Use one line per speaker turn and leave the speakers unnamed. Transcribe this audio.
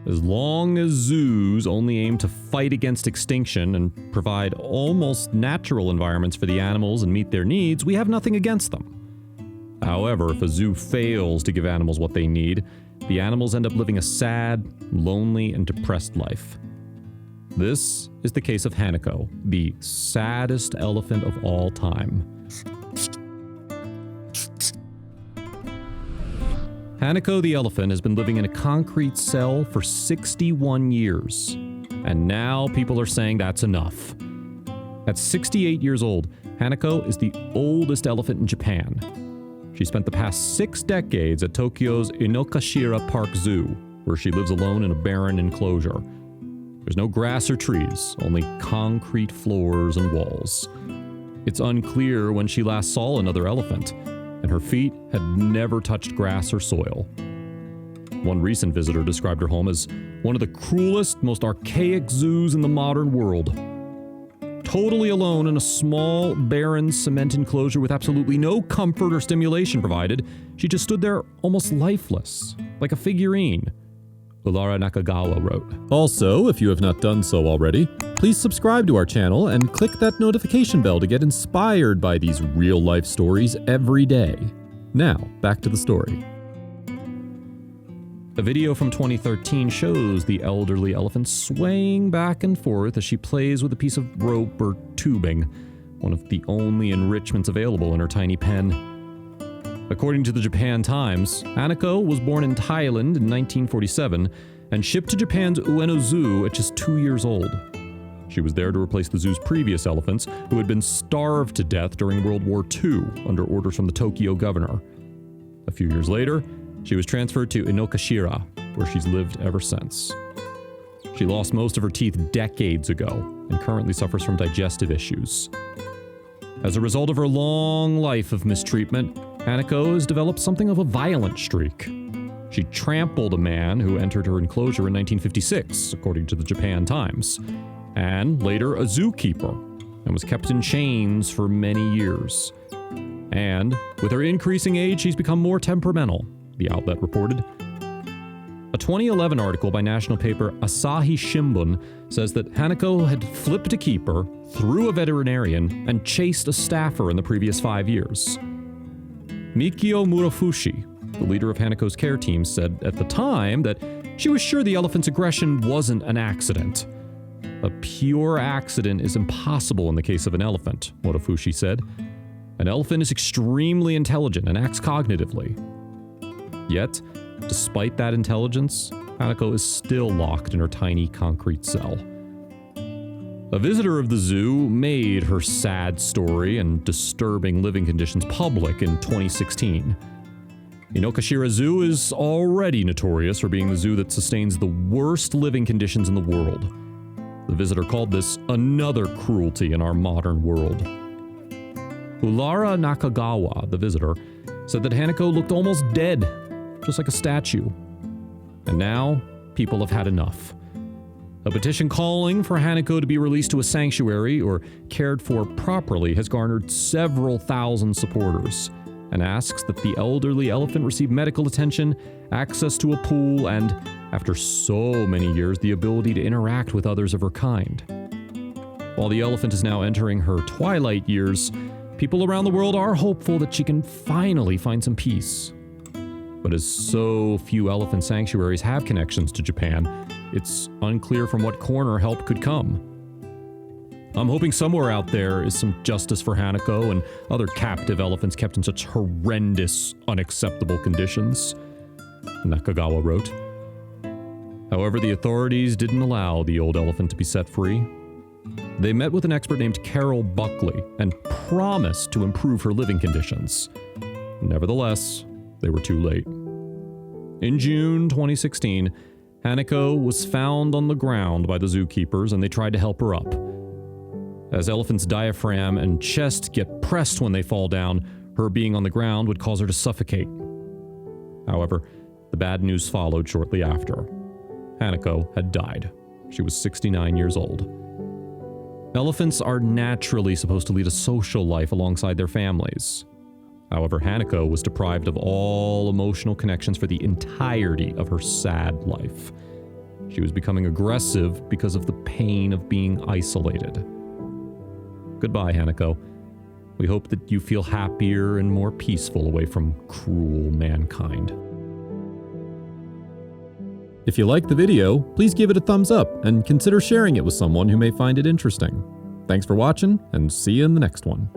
As long as zoos only aim to fight against extinction and provide almost natural environments for the animals and meet their needs, we have nothing against them. However, if a zoo fails to give animals what they need, the animals end up living a sad, lonely, and depressed life. This is the case of Hanako, the saddest elephant of all time. Hanako the elephant has been living in a concrete cell for 61 years, and now people are saying that's enough. At 68 years old, Hanako is the oldest elephant in Japan. She spent the past 6 decades at Tokyo's Inokashira Park Zoo, where she lives alone in a barren enclosure. There's no grass or trees, only concrete floors and walls. It's unclear when she last saw another elephant, and her feet had never touched grass or soil. One recent visitor described her home as one of the cruelest, most archaic zoos in the modern world. Totally alone in a small, barren cement enclosure with absolutely no comfort or stimulation provided, she just stood there almost lifeless, like a figurine. Ulara Nakagawa wrote. Also, if you have not done so already, please subscribe to our channel and click that notification bell to get inspired by these real-life stories every day. Now, back to the story. A video from 2013 shows the elderly elephant swaying back and forth as she plays with a piece of rope or tubing, one of the only enrichments available in her tiny pen. According to the Japan Times, Hanako was born in Thailand in 1947 and shipped to Japan's Ueno Zoo at just 2 years old. She was there to replace the zoo's previous elephants, who had been starved to death during World War II under orders from the Tokyo governor. A few years later, she was transferred to Inokashira, where she's lived ever since. She lost most of her teeth decades ago and currently suffers from digestive issues. As a result of her long life of mistreatment, Hanako has developed something of a violent streak. She trampled a man who entered her enclosure in 1956, according to the Japan Times, and later a zookeeper, and was kept in chains for many years. And with her increasing age, she's become more temperamental, the outlet reported. A 2011 article by national paper Asahi Shimbun says that Hanako had flipped a keeper, threw a veterinarian, and chased a staffer in the previous 5 years. Mikio Murafushi, the leader of Hanako's care team, said at the time that she was sure the elephant's aggression wasn't an accident. A pure accident is impossible in the case of an elephant, Murafushi said. An elephant is extremely intelligent and acts cognitively. Yet, despite that intelligence, Hanako is still locked in her tiny concrete cell. A visitor of the zoo made her sad story and disturbing living conditions public in 2016. Inokashira Zoo is already notorious for being the zoo that sustains the worst living conditions in the world. The visitor called this another cruelty in our modern world. Ulara Nakagawa, the visitor, said that Hanako looked almost dead, just like a statue. And now, people have had enough. A petition calling for Hanako to be released to a sanctuary or cared for properly has garnered several thousand supporters and asks that the elderly elephant receive medical attention, access to a pool, and, after so many years, the ability to interact with others of her kind. While the elephant is now entering her twilight years, people around the world are hopeful that she can finally find some peace. But as so few elephant sanctuaries have connections to Japan, it's unclear from what corner help could come. I'm hoping somewhere out there is some justice for Hanako and other captive elephants kept in such horrendous, unacceptable conditions, Nakagawa wrote. However, the authorities didn't allow the old elephant to be set free. They met with an expert named Carol Buckley and promised to improve her living conditions. Nevertheless, they were too late. In June 2016, Hanako was found on the ground by the zookeepers and they tried to help her up. As elephants' diaphragm and chest get pressed when they fall down, her being on the ground would cause her to suffocate. However, the bad news followed shortly after. Hanako had died. She was 69 years old. Elephants are naturally supposed to lead a social life alongside their families. However, Hanako was deprived of all emotional connections for the entirety of her sad life. She was becoming aggressive because of the pain of being isolated. Goodbye, Hanako. We hope that you feel happier and more peaceful away from cruel mankind. If you liked the video, please give it a thumbs up and consider sharing it with someone who may find it interesting. Thanks for watching, and see you in the next one.